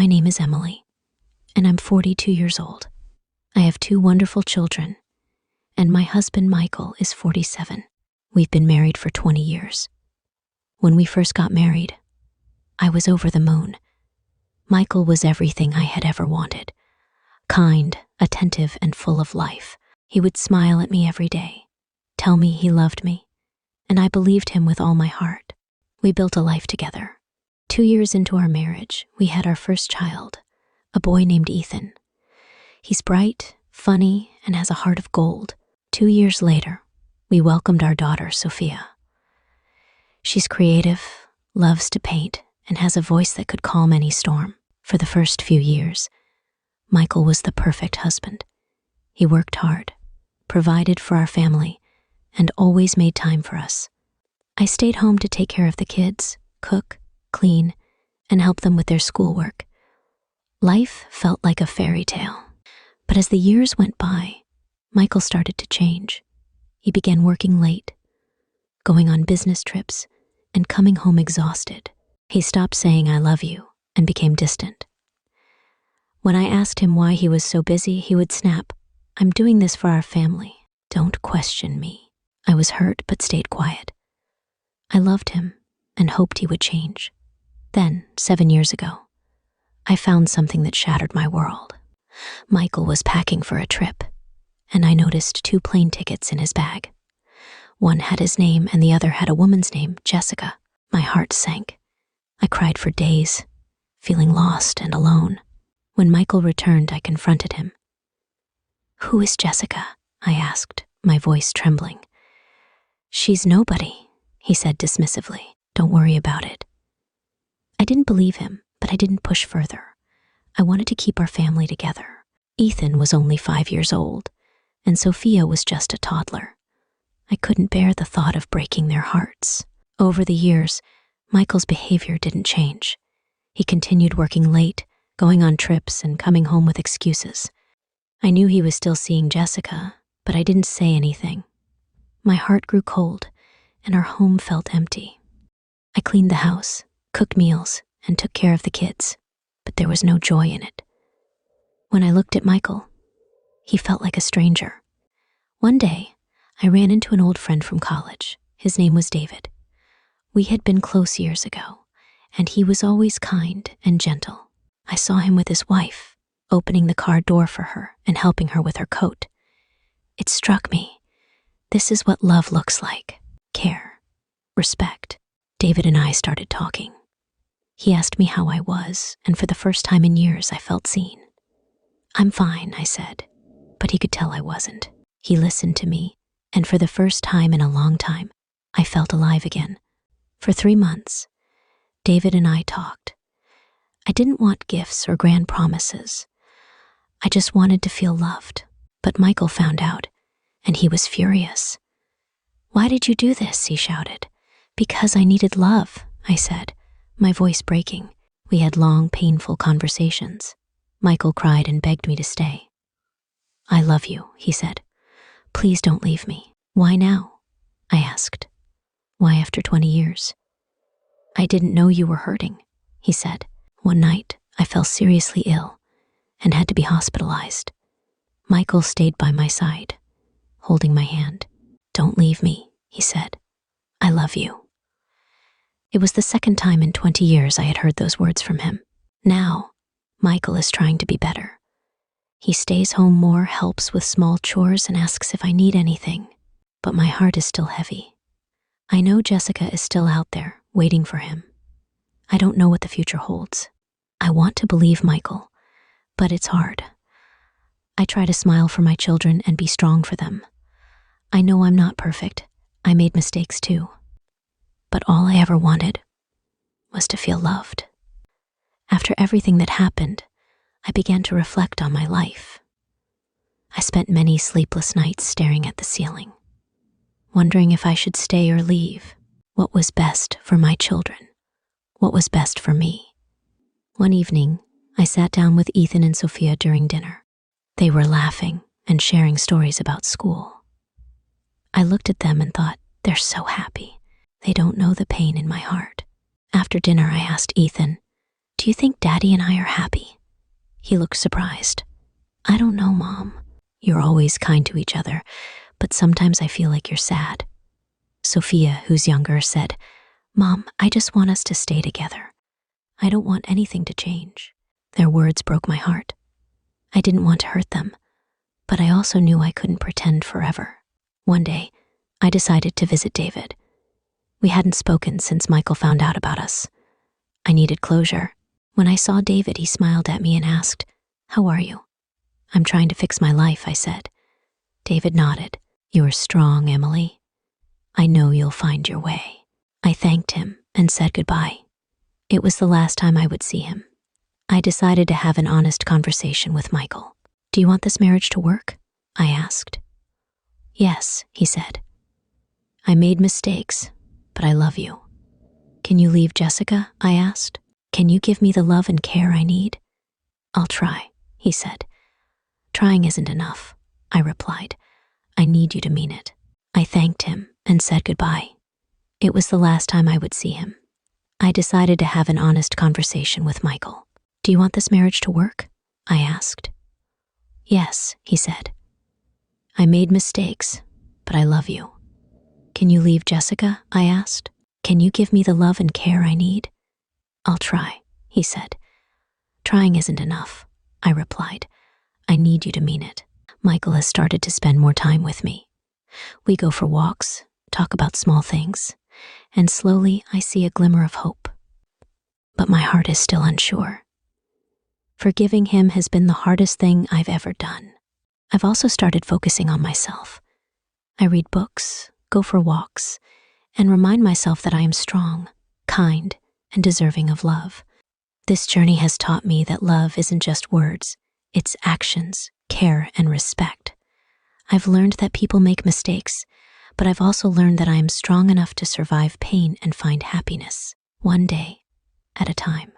My name is Emily, and I'm 42 years old. I have two wonderful children, and my husband Michael is 47. We've been married for 20 years. When we first got married, I was over the moon. Michael was everything I had ever wanted. Kind, attentive, and full of life. He would smile at me every day, tell me he loved me, and I believed him with all my heart. We built a life together. 2 years into our marriage, we had our first child, a boy named Ethan. He's bright, funny, and has a heart of gold. 2 years later, we welcomed our daughter, Sophia. She's creative, loves to paint, and has a voice that could calm any storm. For the first few years, Michael was the perfect husband. He worked hard, provided for our family, and always made time for us. I stayed home to take care of the kids, cook, clean, and help them with their schoolwork. Life felt like a fairy tale. But as the years went by, Michael started to change. He began working late, going on business trips, and coming home exhausted. He stopped saying "I love you" and became distant. When I asked him why he was so busy, he would snap, "I'm doing this for our family. Don't question me." I was hurt but stayed quiet. I loved him and hoped he would change. Then, 7 years ago, I found something that shattered my world. Michael was packing for a trip, and I noticed 2 plane tickets in his bag. One had his name and the other had a woman's name, Jessica. My heart sank. I cried for days, feeling lost and alone. When Michael returned, I confronted him. "Who is Jessica?" I asked, my voice trembling. "She's nobody," he said dismissively. "Don't worry about it." I didn't believe him, but I didn't push further. I wanted to keep our family together. Ethan was only 5 years old, and Sophia was just a toddler. I couldn't bear the thought of breaking their hearts. Over the years, Michael's behavior didn't change. He continued working late, going on trips, and coming home with excuses. I knew he was still seeing Jessica, but I didn't say anything. My heart grew cold, and our home felt empty. I cleaned the house, cooked meals, and took care of the kids, but there was no joy in it. When I looked at Michael, he felt like a stranger. One day, I ran into an old friend from college. His name was David. We had been close years ago, and he was always kind and gentle. I saw him with his wife, opening the car door for her and helping her with her coat. It struck me. This is what love looks like: care, respect. David and I started talking. He asked me how I was, and for the first time in years, I felt seen. "I'm fine," I said, but he could tell I wasn't. He listened to me, and for the first time in a long time, I felt alive again. For 3 months, David and I talked. I didn't want gifts or grand promises. I just wanted to feel loved. But Michael found out, and he was furious. "Why did you do this?" he shouted. "Because I needed love," I said, my voice breaking. We had long, painful conversations. Michael cried and begged me to stay. "I love you," he said. "Please don't leave me." "Why now?" I asked. "Why after 20 years?" "I didn't know you were hurting," he said. One night, I fell seriously ill and had to be hospitalized. Michael stayed by my side, holding my hand. "Don't leave me," he said. "I love you." It was the second time in 20 years I had heard those words from him. Now, Michael is trying to be better. He stays home more, helps with small chores, and asks if I need anything. But my heart is still heavy. I know Jessica is still out there, waiting for him. I don't know what the future holds. I want to believe Michael, but it's hard. I try to smile for my children and be strong for them. I know I'm not perfect. I made mistakes too. But all I ever wanted was to feel loved. After everything that happened, I began to reflect on my life. I spent many sleepless nights staring at the ceiling, wondering if I should stay or leave. What was best for my children? What was best for me? One evening, I sat down with Ethan and Sophia during dinner. They were laughing and sharing stories about school. I looked at them and thought, they're so happy. They don't know the pain in my heart. After dinner, I asked Ethan, Do you think Daddy and I are happy? He looked surprised. I don't know, Mom. You're always kind to each other, but sometimes I feel like you're sad. Sophia, who's younger, said, Mom, I just want us to stay together. I don't want anything to change. Their words broke my heart. I didn't want to hurt them, but I also knew I couldn't pretend forever. One day, I decided to visit David. We hadn't spoken since Michael found out about us. I needed closure. When I saw David, he smiled at me and asked, How are you? I'm trying to fix my life, I said. David nodded. You're strong, Emily. I know you'll find your way. I thanked him and said goodbye. It was the last time I would see him. I decided to have an honest conversation with Michael. Do you want this marriage to work? I asked. Yes, he said. I made mistakes, but I love you. Can you leave Jessica? I asked. Can you give me the love and care I need? I'll try, he said. Trying isn't enough, I replied. I need you to mean it. I thanked him and said goodbye. It was the last time I would see him. I decided to have an honest conversation with Michael. Do you want this marriage to work? I asked. Yes, he said. I made mistakes, but I love you. Can you leave Jessica? I asked. Can you give me the love and care I need? I'll try, he said. Trying isn't enough, I replied. I need you to mean it. Michael has started to spend more time with me. We go for walks, talk about small things, and slowly I see a glimmer of hope. But my heart is still unsure. Forgiving him has been the hardest thing I've ever done. I've also started focusing on myself. I read books, go for walks, and remind myself that I am strong, kind, and deserving of love. This journey has taught me that love isn't just words, it's actions, care, and respect. I've learned that people make mistakes, but I've also learned that I am strong enough to survive pain and find happiness, one day at a time.